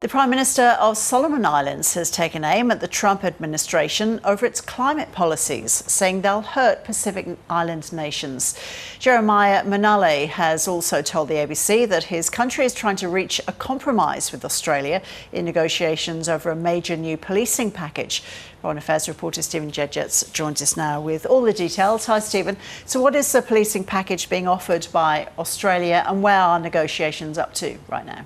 The Prime Minister of Solomon Islands has taken aim at the Trump administration over its climate policies, saying they'll hurt Pacific Island nations. Jeremiah Manale has also told the ABC that his country is trying to reach a compromise with Australia in negotiations over a major new policing package. Foreign Affairs reporter Stephen Jedgetts joins us now with all the details. Hi, Stephen. So what is the policing package being offered by Australia and where are negotiations up to right now?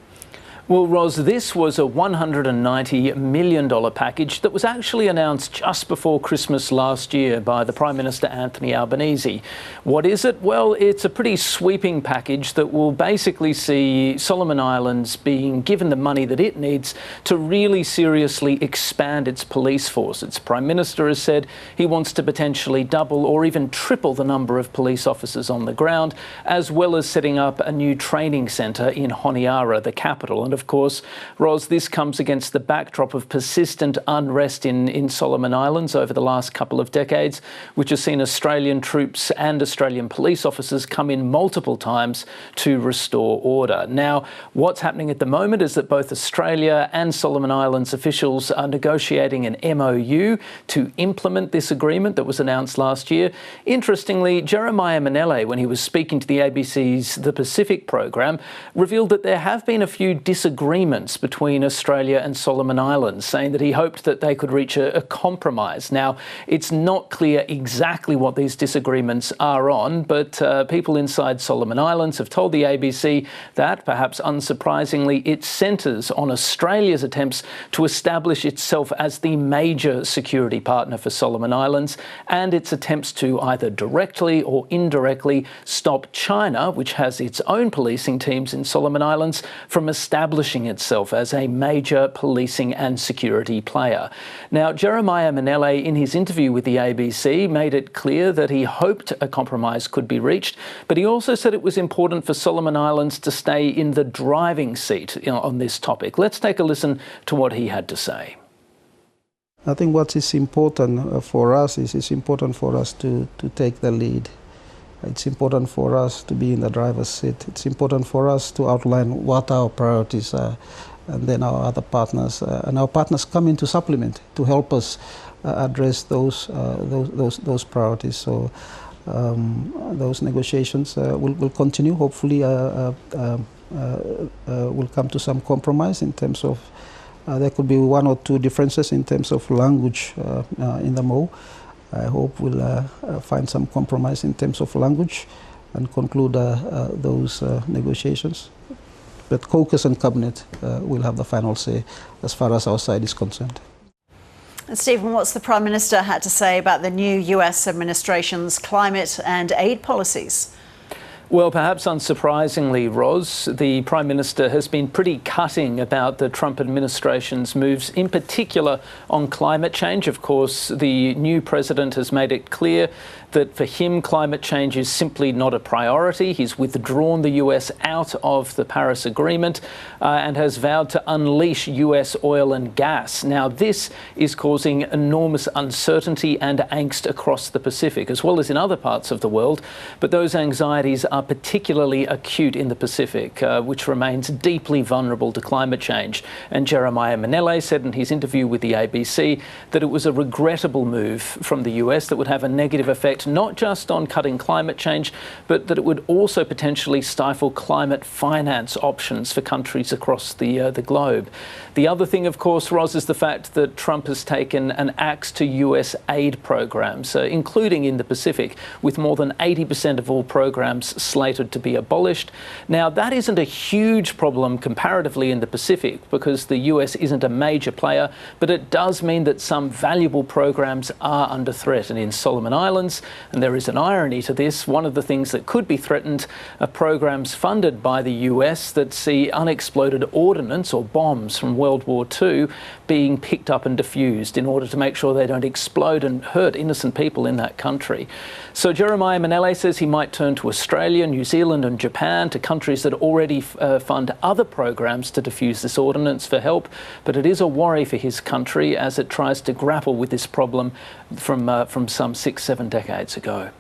Well, Ros, this was a $190 million package that was actually announced just before Christmas last year by the Prime Minister Anthony Albanese. What is it? Well, it's a pretty sweeping package that will basically see Solomon Islands being given the money that it needs to really seriously expand its police force. Its Prime Minister has said he wants to potentially double or even triple the number of police officers on the ground, as well as setting up a new training centre in Honiara, the capital. And of course, Ros, this comes against the backdrop of persistent unrest in Solomon Islands over the last couple of decades, which has seen Australian troops and Australian police officers come in multiple times to restore order. Now, what's happening at the moment is that both Australia and Solomon Islands officials are negotiating an MOU to implement this agreement that was announced last year. Interestingly, Jeremiah Manale, when he was speaking to the ABC's The Pacific programme, revealed that there have been a few disagreements between Australia and Solomon Islands, saying that he hoped that they could reach a compromise. Now, it's not clear exactly what these disagreements are on, but people inside Solomon Islands have told the ABC that, perhaps unsurprisingly, it centres on Australia's attempts to establish itself as the major security partner for Solomon Islands and its attempts to either directly or indirectly stop China, which has its own policing teams in Solomon Islands, from establishing itself as a major policing and security player. Now, Jeremiah Manale, in his interview with the ABC, made it clear that he hoped a compromise could be reached, but he also said it was important for Solomon Islands to stay in the driving seat on this topic. Let's take a listen to what he had to say. I think what is important for us is it's important for us to take the lead. It's important for us to be in the driver's seat. It's important for us to outline what our priorities are, and then our other partners and our partners come in to supplement, to help us address those priorities. So those negotiations will continue. Hopefully, we'll come to some compromise in terms of there could be one or two differences in terms of language in the MOU. I hope we'll find some compromise in terms of language and conclude those negotiations. But caucus and cabinet will have the final say as far as our side is concerned. And Stephen, what's the Prime Minister had to say about the new US administration's climate and aid policies? Well, perhaps unsurprisingly, Ros, the Prime Minister has been pretty cutting about the Trump administration's moves, in particular on climate change. Of course, the new president has made it clear that for him, climate change is simply not a priority. He's withdrawn the US out of the Paris Agreement and has vowed to unleash US oil and gas. Now, this is causing enormous uncertainty and angst across the Pacific, as well as in other parts of the world. But those anxieties are particularly acute in the Pacific, which remains deeply vulnerable to climate change. And Jeremiah Manale said in his interview with the ABC that it was a regrettable move from the US that would have a negative effect not just on cutting climate change, but that it would also potentially stifle climate finance options for countries across the globe. The other thing, of course, Ros, is the fact that Trump has taken an axe to US aid programs, including in the Pacific, with more than 80% of all programs slated to be abolished. Now, that isn't a huge problem comparatively in the Pacific because the US isn't a major player, but it does mean that some valuable programs are under threat. And in Solomon Islands, and there is an irony to this, one of the things that could be threatened are programs funded by the US that see unexploded ordnance or bombs from World War II being picked up and diffused in order to make sure they don't explode and hurt innocent people in that country. So Jeremiah Manale says he might turn to Australia, New Zealand and Japan, to countries that already fund other programs to defuse this ordnance for help. But it is a worry for his country as it tries to grapple with this problem from some 6-7 decades ago.